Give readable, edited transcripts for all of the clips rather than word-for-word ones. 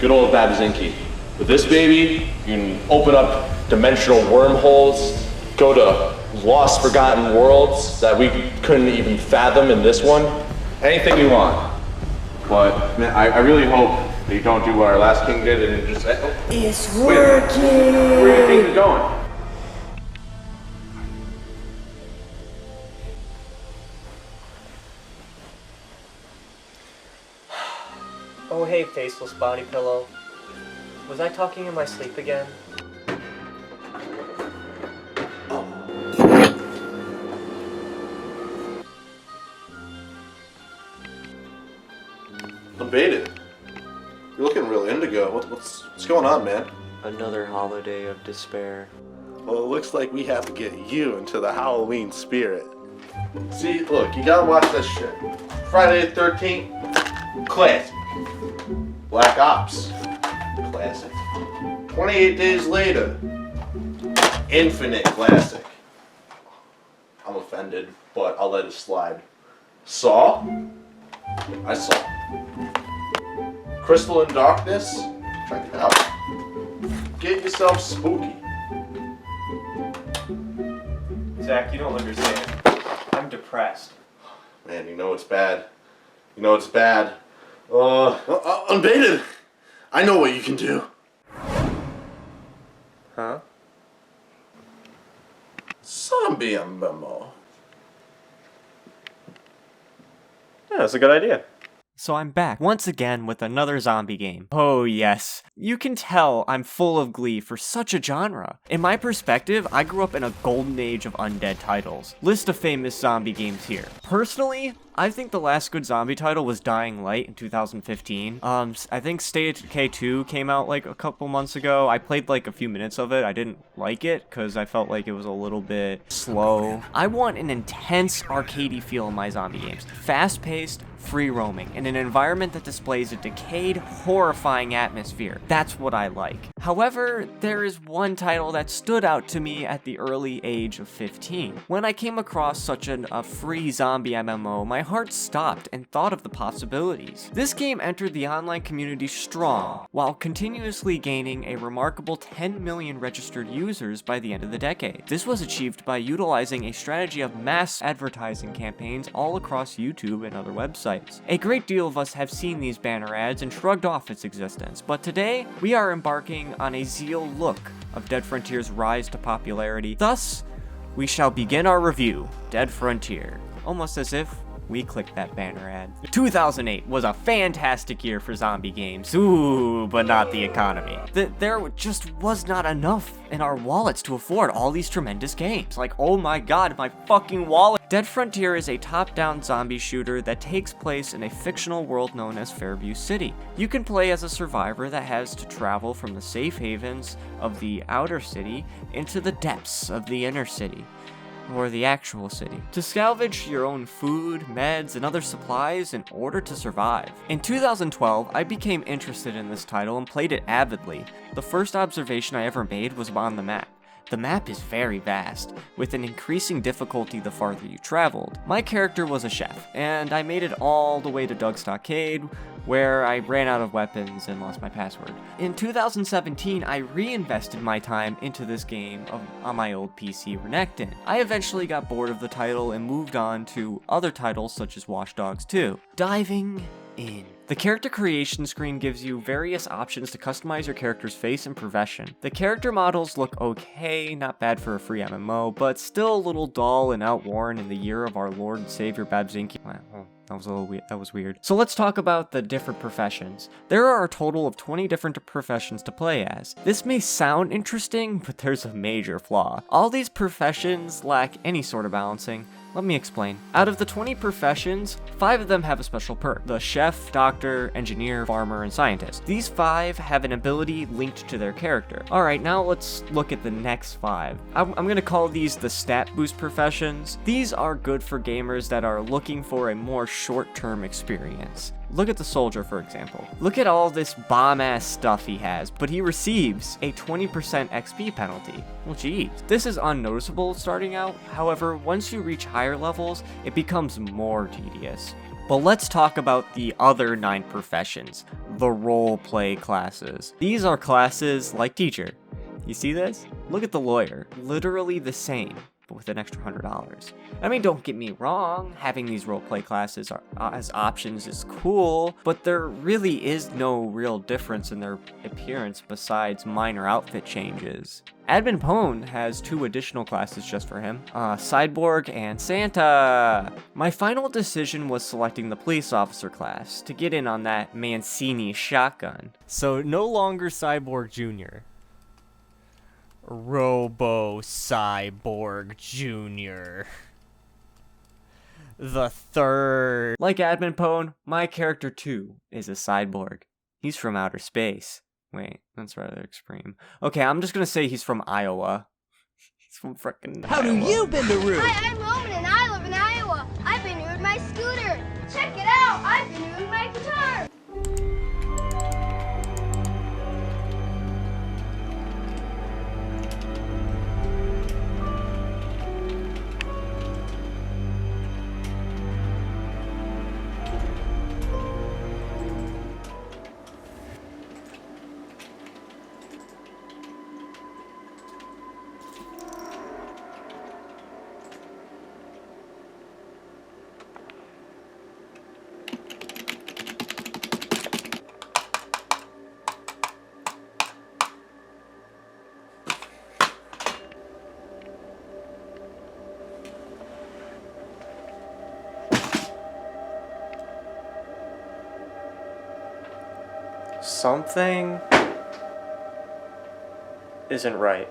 good old Babzinki. With this baby, you can open up dimensional wormholes, go to lost, forgotten worlds that we couldn't even fathom in this one. Anything you want. But man, I really hope that you don't do what our last king did and just... It's working! Where do you think it's going? Oh hey, faceless body pillow. Was I talking in my sleep again? Unbated. You're looking real indigo. What's going on, man? Another holiday of despair. Well, it looks like we have to get you into the Halloween spirit. See, look, you gotta watch this shit. Friday the 13th, classic. Black Ops, classic. 28 Days Later, infinite classic. I'm offended, but I'll let it slide. Saw? I saw. Crystal in Darkness? Check it out. Get yourself spooky. Zach, you don't understand. I'm depressed. Man, you know it's bad. You know it's bad. Unbated! I know what you can do. Huh? Zombie MMO. Yeah, that's a good idea. So I'm back once again with another zombie game. Oh yes, you can tell I'm full of glee for such a genre. In my perspective, I grew up in a golden age of undead titles. List of famous zombie games here. Personally, I think the last good zombie title was Dying Light in 2015. I think Skit A 2 came out like a couple months ago. I played like a few minutes of it. I didn't like it because I felt like it was a little bit slow. I want an intense arcadey feel in my zombie games. Fast-paced, free roaming, in an environment that displays a decayed, horrifying atmosphere. That's what I like. However, there is one title that stood out to me at the early age of 15. When I came across such a free zombie MMO, my heart stopped and thought of the possibilities. This game entered the online community strong, while continuously gaining a remarkable 10 million registered users by the end of the decade. This was achieved by utilizing a strategy of mass advertising campaigns all across YouTube and other websites. A great deal of us have seen these banner ads and shrugged off its existence, but today we are embarking on a zeal look of Dead Frontier's rise to popularity. Thus, we shall begin our review, Dead Frontier, almost as if we clicked that banner ad. 2008 was a fantastic year for zombie games. Ooh, but not the economy. There just was not enough in our wallets to afford all these tremendous games. Like, oh my god, my fucking wallet. Dead Frontier is a top-down zombie shooter that takes place in a fictional world known as Fairview City. You can play as a survivor that has to travel from the safe havens of the outer city into the depths of the inner city, or the actual city, to salvage your own food, meds, and other supplies in order to survive. In 2012, I became interested in this title and played it avidly. The first observation I ever made was on the map. The map is very vast, with an increasing difficulty the farther you traveled. My character was a chef, and I made it all the way to Doug's Stockade, where I ran out of weapons and lost my password. In 2017, I reinvested my time into this game on my old PC Renekton. I eventually got bored of the title and moved on to other titles such as Watch Dogs 2. Diving in. The character creation screen gives you various options to customize your character's face and profession. The character models look okay, not bad for a free MMO, but still a little dull and outworn in the year of our Lord and Savior Babzinki. That was weird. So let's talk about the different professions. There are a total of 20 different professions to play as. This may sound interesting, but there's a major flaw. All these professions lack any sort of balancing. Let me explain. Out of the 20 professions, 5 of them have a special perk. The chef, doctor, engineer, farmer, and scientist. These 5 have an ability linked to their character. Alright, now let's look at the next 5. I'm gonna call these the stat boost professions. These are good for gamers that are looking for a more short-term experience. Look at the soldier, for example. Look at all this bomb-ass stuff he has, but he receives a 20% XP penalty. Well, geez. This is unnoticeable starting out. However, once you reach higher levels, it becomes more tedious. But let's talk about the other 9 professions, the roleplay classes. These are classes like teacher. You see this? Look at the lawyer, literally the same, but with an extra $100. I mean, don't get me wrong, having these roleplay classes as options is cool, but there really is no real difference in their appearance besides minor outfit changes. Admin Pone has 2 additional classes just for him, Cyborg and Santa. My final decision was selecting the police officer class to get in on that Mancini shotgun. So no longer Cyborg Jr. Robo Cyborg Jr. The third. Like Admin Pone, my character too is a cyborg. He's from outer space. Wait, that's rather extreme. Okay, I'm just gonna say he's from Iowa. He's from frickin' Iowa. How do you been to Rue? Hi, I'm Roman and I live in Iowa. I've been here with my scooter. Check it out. I've been here with my guitar. Something isn't right.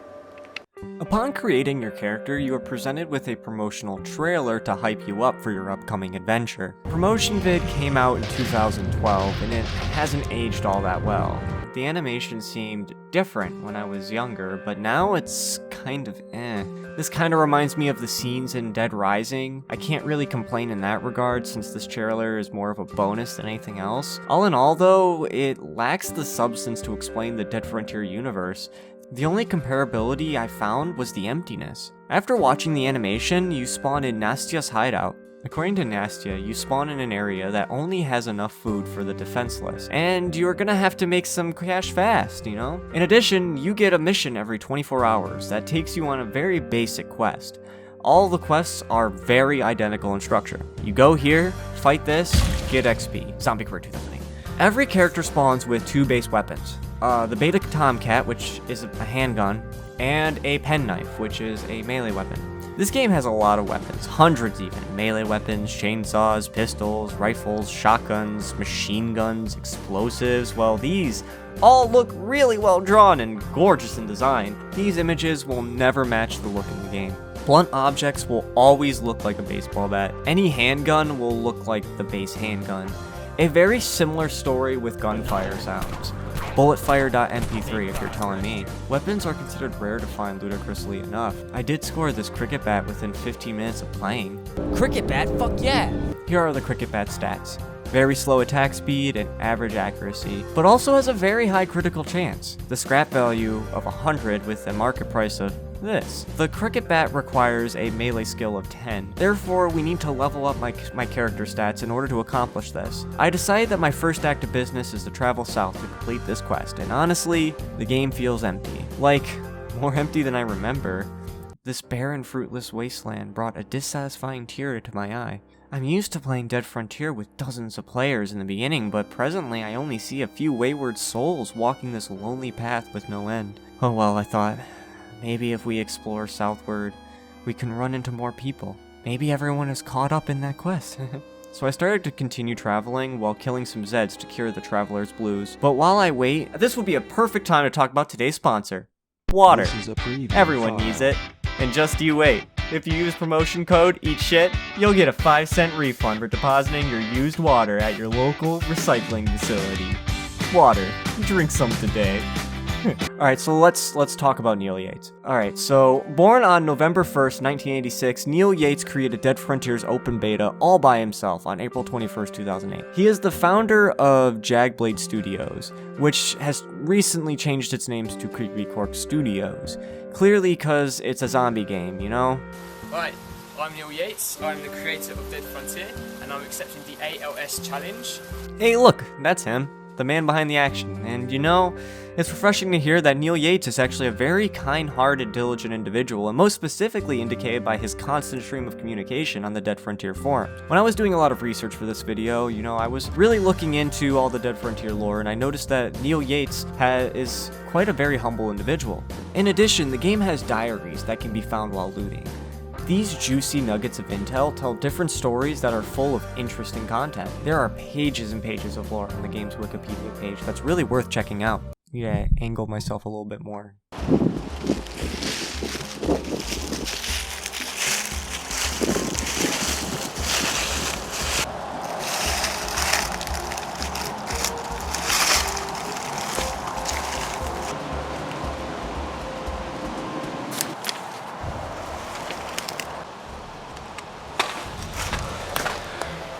Upon creating your character, you are presented with a promotional trailer to hype you up for your upcoming adventure. Promotion vid came out in 2012 and it hasn't aged all that well. The animation seemed different when I was younger, but now it's kind of eh. This kind of reminds me of the scenes in Dead Rising. I can't really complain in that regard since this trailer is more of a bonus than anything else. All in all though, it lacks the substance to explain the Dead Frontier universe. The only comparability I found was the emptiness. After watching the animation, you spawn in Nastia's hideout. According to Nastia, you spawn in an area that only has enough food for the defenseless, and you're gonna have to make some cash fast, you know? In addition, you get a mission every 24 hours that takes you on a very basic quest. All the quests are very identical in structure. You go here, fight this, get XP. Zombie Career 2008. Every character spawns with 2 base weapons. The Beta Tomcat, which is a handgun, and a penknife, which is a melee weapon. This game has a lot of weapons, hundreds even. Melee weapons, chainsaws, pistols, rifles, shotguns, machine guns, explosives. Well, these all look really well drawn and gorgeous in design. These images will never match the look in the game. Blunt objects will always look like a baseball bat. Any handgun will look like the base handgun. A very similar story with gunfire sounds. Bulletfire.mp3 if you're telling me. Weapons are considered rare to find ludicrously enough. I did score this cricket bat within 15 minutes of playing. Cricket bat? Fuck yeah! Here are the cricket bat stats. Very slow attack speed and average accuracy, but also has a very high critical chance. The scrap value of 100 with a market price of this. The cricket bat requires a melee skill of 10. Therefore, we need to level up my character stats in order to accomplish this. I decided that my first act of business is to travel south to complete this quest, and honestly, the game feels empty. Like, more empty than I remember. This barren, fruitless wasteland brought a dissatisfying tear to my eye. I'm used to playing Dead Frontier with dozens of players in the beginning, but presently I only see a few wayward souls walking this lonely path with no end. Oh well, I thought. Maybe if we explore southward, we can run into more people. Maybe everyone is caught up in that quest. So I started to continue traveling while killing some Zeds to cure the traveler's blues. But while I wait, this would be a perfect time to talk about today's sponsor. Water. Everyone needs it. And just you wait. If you use promotion code EATSHIT, you'll get a 5-cent refund for depositing your used water at your local recycling facility. Water. Drink some today. Alright, so let's talk about Neil Yates. Alright, so born on November 1st, 1986, Neil Yates created Dead Frontier's open beta all by himself on April 21st, 2008. He is the founder of Jagblade Studios, which has recently changed its names to Creepy Corp Studios. Clearly because it's a zombie game, you know? What? I'm Neil Yates, I'm the creator of Dead Frontier, and I'm accepting the ALS challenge. Hey look, that's him, the man behind the action. And you know, it's refreshing to hear that Neil Yates is actually a very kind-hearted, diligent individual, and most specifically indicated by his constant stream of communication on the Dead Frontier forums. When I was doing a lot of research for this video, you know, I was really looking into all the Dead Frontier lore, and I noticed that Neil Yates is quite a very humble individual. In addition, the game has diaries that can be found while looting. These juicy nuggets of intel tell different stories that are full of interesting content. There are pages and pages of lore on the game's Wikipedia page that's really worth checking out. Yeah, angle myself a little bit more.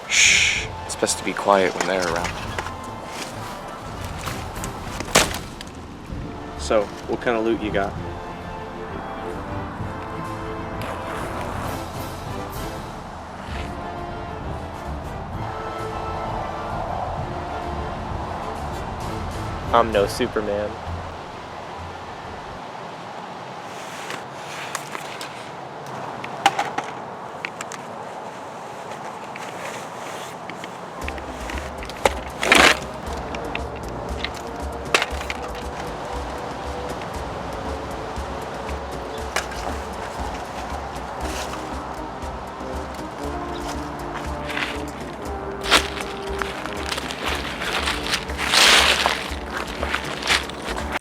Shh, it's best to be quiet when they're around. So, what kind of loot you got? I'm no Superman.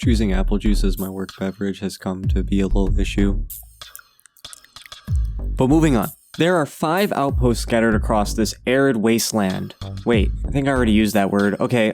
Choosing apple juice as my work beverage has come to be a little issue. But moving on. There are 5 outposts scattered across this arid wasteland. Wait, I think I already used that word. Okay,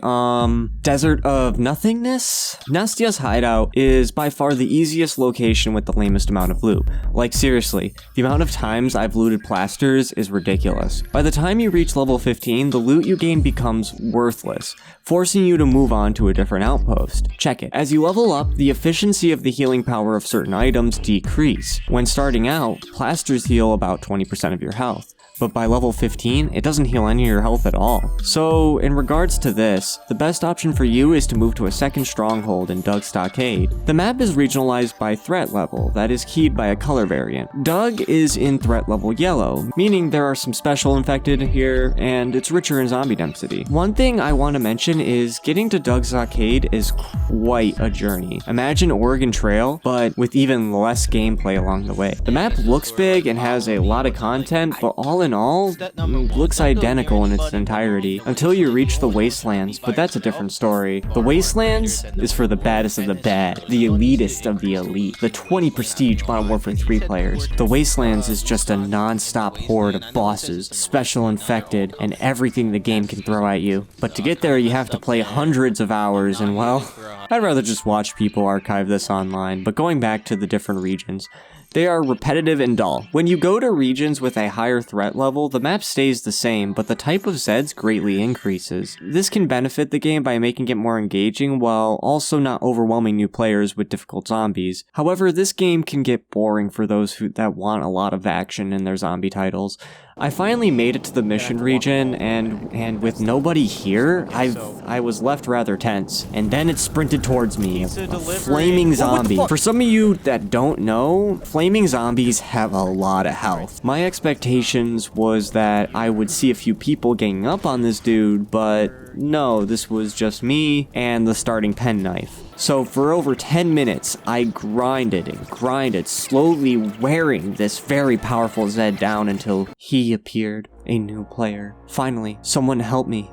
desert of nothingness? Nastia's hideout is by far the easiest location with the lamest amount of loot. Like seriously, the amount of times I've looted plasters is ridiculous. By the time you reach level 15, the loot you gain becomes worthless, forcing you to move on to a different outpost. Check it. As you level up, the efficiency of the healing power of certain items decrease. When starting out, plasters heal about 20% of your health, but by level 15, it doesn't heal any of your health at all. So, in regards to this, the best option for you is to move to a second stronghold in Doug's Stockade. The map is regionalized by threat level, that is keyed by a color variant. Doug is in threat level yellow, meaning there are some special infected here, and it's richer in zombie density. One thing I want to mention is getting to Doug's Arcade is quite a journey. Imagine Oregon Trail, but with even less gameplay along the way. The map looks big and has a lot of content, but all in all, looks identical in its entirety until you reach the Wastelands, but that's a different story. The Wastelands is for the baddest of the bad, the elitist of the elite, the 20 prestige Modern Warfare 3 players. The Wastelands is just a non-stop horde of bosses, special infected, and everything the game can throw at you. But to get there, you have to play hundreds of hours, and well, I'd rather just watch people archive this online. But going back to the different regions, they are repetitive and dull. When you go to regions with a higher threat level, the map stays the same, but the type of Zeds greatly increases. This can benefit the game by making it more engaging while also not overwhelming new players with difficult zombies. However, this game can get boring for those that want a lot of action in their zombie titles. I finally made it to the mission region, and with nobody here, I was left rather tense. And then it sprinted towards me, a flaming zombie. For some of you that don't know, flaming zombies have a lot of health. My expectations was that I would see a few people ganging up on this dude, but no, this was just me and the starting penknife. So for over 10 minutes, I grinded and grinded, slowly wearing this very powerful Zed down until he appeared, a new player. Finally, someone help me.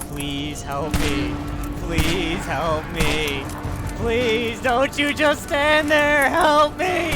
Please help me. Please help me. Please don't you just stand there. Help me.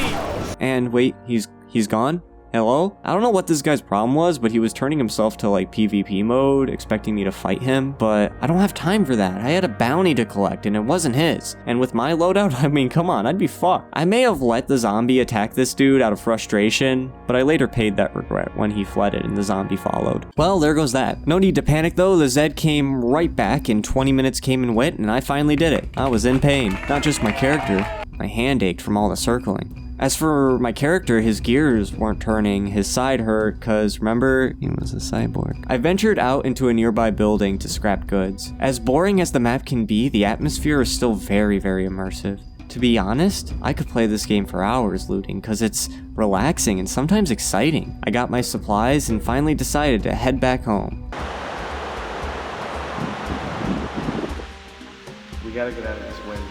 And wait, he's gone? Hello? I don't know what this guy's problem was, but he was turning himself to like PvP mode, expecting me to fight him, but I don't have time for that. I had a bounty to collect and it wasn't his. And with my loadout, I mean, come on, I'd be fucked. I may have let the zombie attack this dude out of frustration, but I later paid that regret when he fled and the zombie followed. Well, there goes that. No need to panic though, the Zed came right back and 20 minutes came and went and I finally did it. I was in pain. Not just my character, my hand ached from all the circling. As for my character, his gears weren't turning, his side hurt, cause remember, he was a cyborg. I ventured out into a nearby building to scrap goods. As boring as the map can be, the atmosphere is still very, very immersive. To be honest, I could play this game for hours looting, cause it's relaxing and sometimes exciting. I got my supplies and finally decided to head back home. We gotta get out of this wind.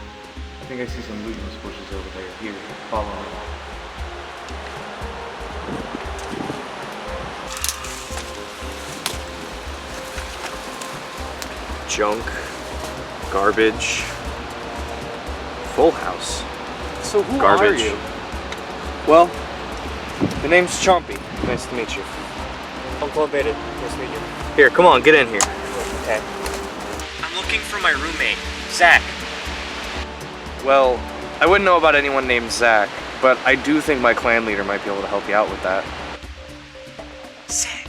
I think I see some loot in those bushes over there. Here, follow me. Junk, garbage, full house. So who Garbage. are you? Well, the name's Chompy. Nice to meet you. Uncle Unbated. Nice to meet you. Here, come on, get in here. Okay. I'm looking for my roommate, Zach. Well, I wouldn't know about anyone named Zach, but I do think my clan leader might be able to help you out with that. Sick.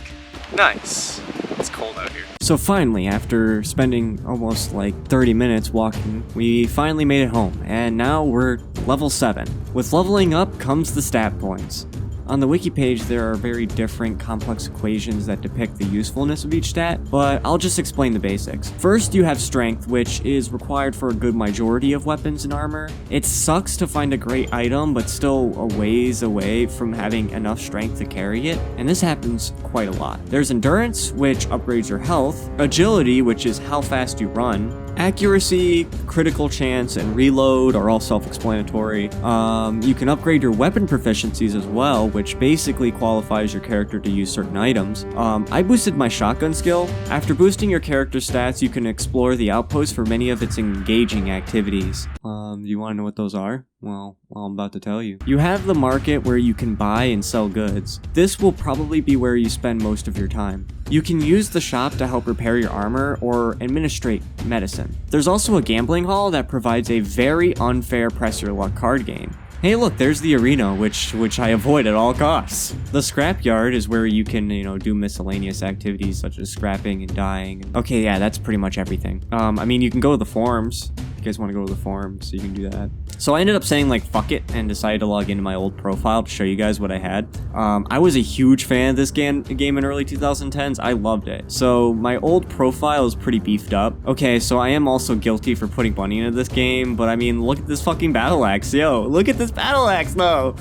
Nice. It's cold out here. So finally, after spending almost like 30 minutes walking, we finally made it home, and now we're level 7. With leveling up comes the stat points. On the wiki page, there are very different complex equations that depict the usefulness of each stat, but I'll just explain the basics. First, you have strength, which is required for a good majority of weapons and armor. It sucks to find a great item, but still a ways away from having enough strength to carry it, and this happens quite a lot. There's endurance, which upgrades your health, agility, which is how fast you run, accuracy, critical chance, and reload are all self-explanatory. You can upgrade your weapon proficiencies as well, which basically qualifies your character to use certain items. I boosted my shotgun skill. After boosting your character stats, you can explore the outpost for many of its engaging activities. You want to know what those are? Well, I'm about to tell you. You have the market where you can buy and sell goods. This will probably be where you spend most of your time. You can use the shop to help repair your armor or administrate medicine. There's also a gambling hall that provides a very unfair press your luck card game. Hey look, there's the arena, which I avoid at all costs. The scrapyard is where you can, do miscellaneous activities such as scrapping and dyeing. Okay, yeah, that's pretty much everything. I mean, you can go to the forums. If you guys want to go to the forums, you can do that. So I ended up saying like fuck it and decided to log into my old profile to show you guys what I had. I was a huge fan of this game in early 2010s. I loved it. So my old profile is pretty beefed up. Okay, so I am also guilty for putting money into this game, but I mean, look at this fucking battle axe. Yo, look at this battle axe though.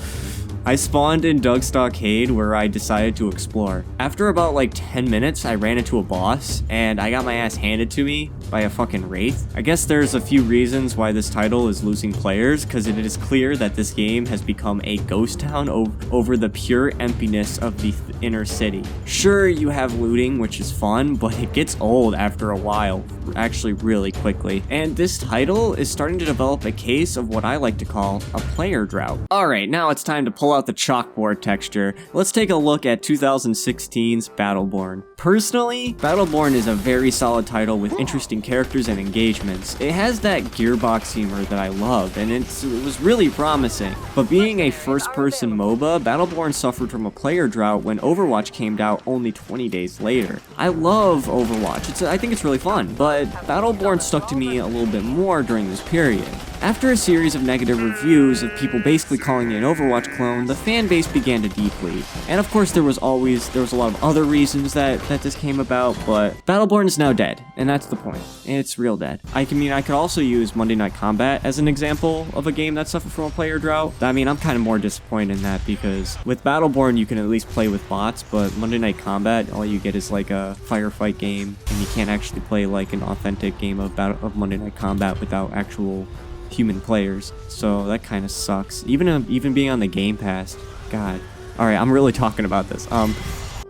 I spawned in Doug's Stockade where I decided to explore. After about like 10 minutes, I ran into a boss and I got my ass handed to me by a fucking wraith. I guess there's a few reasons why this title is losing players, because it is clear that this game has become a ghost town over the pure emptiness of the inner city. Sure, you have looting, which is fun, but it gets old after a while, actually really quickly. And this title is starting to develop a case of what I like to call a player drought. Alright, now it's time to pull out the chalkboard texture. Let's take a look at 2016's Battleborn. Personally, Battleborn is a very solid title with interesting characters and engagements. It has that Gearbox humor that I love, and it was really promising. But being a first-person MOBA, Battleborn suffered from a player drought when Overwatch came out only 20 days later. I love Overwatch, I think it's really fun, but Battleborn stuck to me a little bit more during this period. After a series of negative reviews of people basically calling it an Overwatch clone, the fan base began to deplete. And of course there was a lot of other reasons that this came about, but Battleborn is now dead, and that's the point. It's real dead. I could also use Monday Night Combat as an example of a game that suffered from a player drought. I mean, I'm kind of more disappointed in that because with Battleborn you can at least play with bots, but Monday Night Combat, all you get is like a firefight game, and you can't actually play like an authentic game of Monday Night Combat without actual human players, so that kind of sucks. Even being on the Game Pass, God. Alright, I'm really talking about this.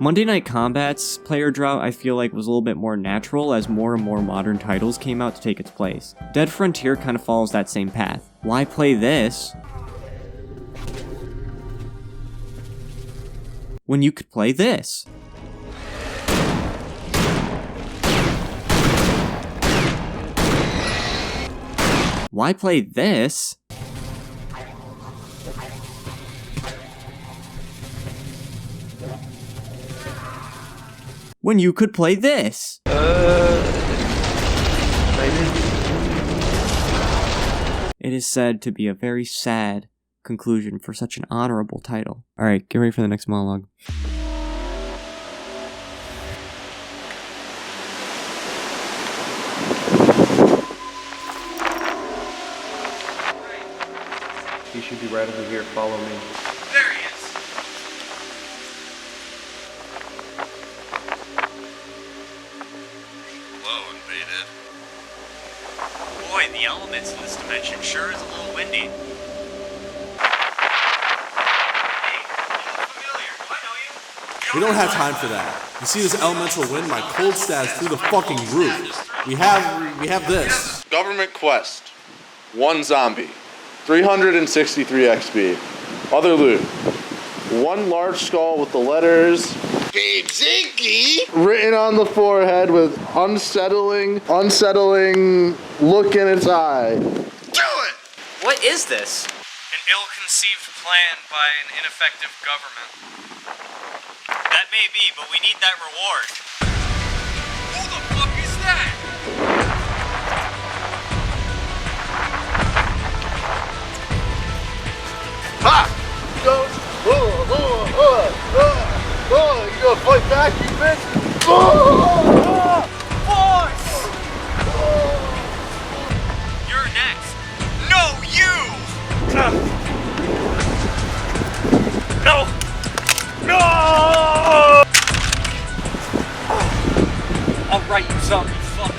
Monday Night Combat's player drought I feel like was a little bit more natural as more and more modern titles came out to take its place. Dead Frontier kind of follows that same path. Why play this when you could play this? Why play this when you could play this? It is said to be a very sad, conclusion for such an honorable title. Alright, get ready for the next monologue. He should be right over here. Follow me. There he is. Hello, Unbated. Boy, the elements in this dimension sure is a little windy. Hey, you look familiar. Do I know you? We don't have time for that. You see this elemental wind? My cold stats through the fucking roof. We have this. Government quest. 1 zombie. 363 XP. Other loot. 1 large skull with the letters Babe Zinky written on the forehead with unsettling look in its eye. Do it! What is this? An ill-conceived plan by an ineffective government. That may be, but we need that reward. Who the fuck is that? Ha! Goes. You gonna fight back, you bitch? You're next. No, you! No! No! Alright, you zombie fuck.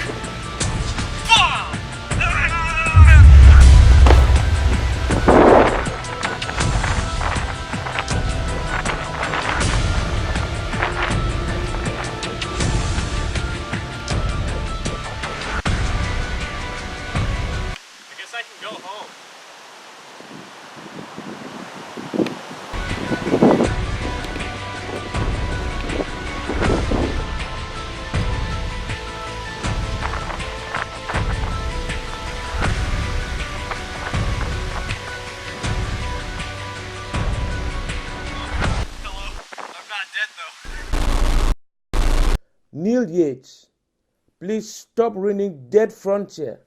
I can go home. Hello. I'm not dead though. Neil Yates, please stop ruining Dead Frontier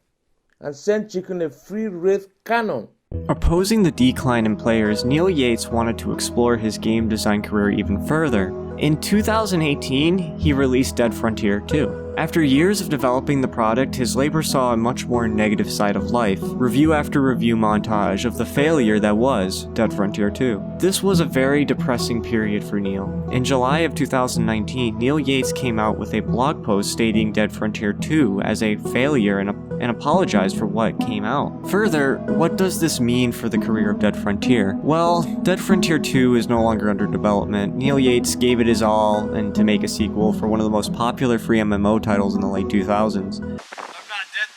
and send Chicken a free Wraith Cannon. Opposing the decline in players, Neil Yates wanted to explore his game design career even further. In 2018, he released Dead Frontier 2. After years of developing the product, his labor saw a much more negative side of life. Review after review montage of the failure that was Dead Frontier 2. This was a very depressing period for Neil. In July of 2019, Neil Yates came out with a blog post stating Dead Frontier 2 as a failure and apologized for what came out. Further, what does this mean for the career of Dead Frontier? Well, Dead Frontier 2 is no longer under development. Neil Yates gave it his all and to make a sequel for one of the most popular free MMO titles in the late 2000s. I'm not dead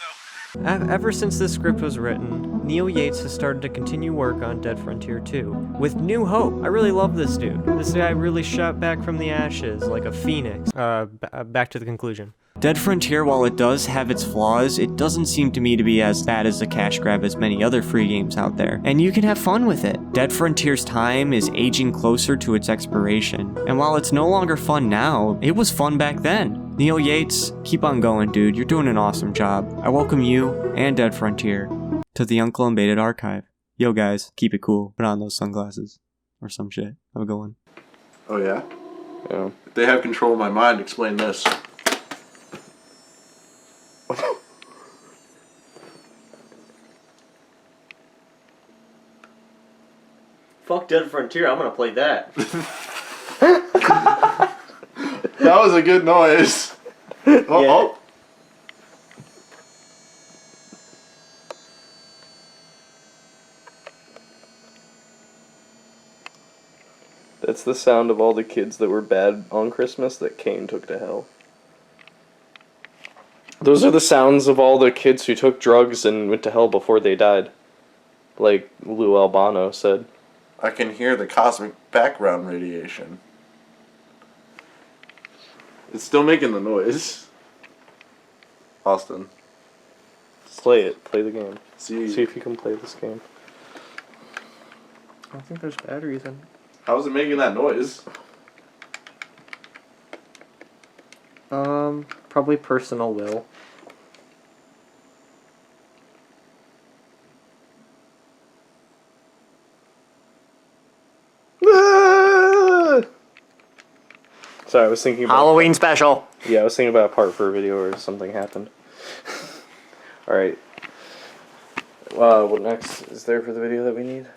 though. Ever since this script was written, Neil Yates has started to continue work on Dead Frontier 2 with new hope. I really love this dude. This guy really shot back from the ashes like a phoenix. Back to the conclusion. Dead Frontier, while it does have its flaws, it doesn't seem to me to be as bad as a cash grab as many other free games out there, and you can have fun with it. Dead Frontier's time is aging closer to its expiration, and while it's no longer fun now, it was fun back then. Neil Yates, keep on going, dude. You're doing an awesome job. I welcome you and Dead Frontier to the Uncle Unbated archive. Yo guys, keep it cool. Put on those sunglasses. Or some shit. Have a good one. Oh yeah? Yeah. If they have control of my mind, explain this. Fuck Dead Frontier, I'm gonna play that. That was a good noise. Oh. That's the sound of all the kids that were bad on Christmas that Cain took to hell. Those are the sounds of all the kids who took drugs and went to hell before they died. Like Lou Albano said. I can hear the cosmic background radiation. It's still making the noise. Austin. Play it. Play the game. See if you can play this game. I don't think there's batteries in. How's it making that noise? Probably personal will. Sorry, I was thinking about Halloween special. Yeah, I was thinking about a part for a video where something happened. Alright. What next is there for the video that we need?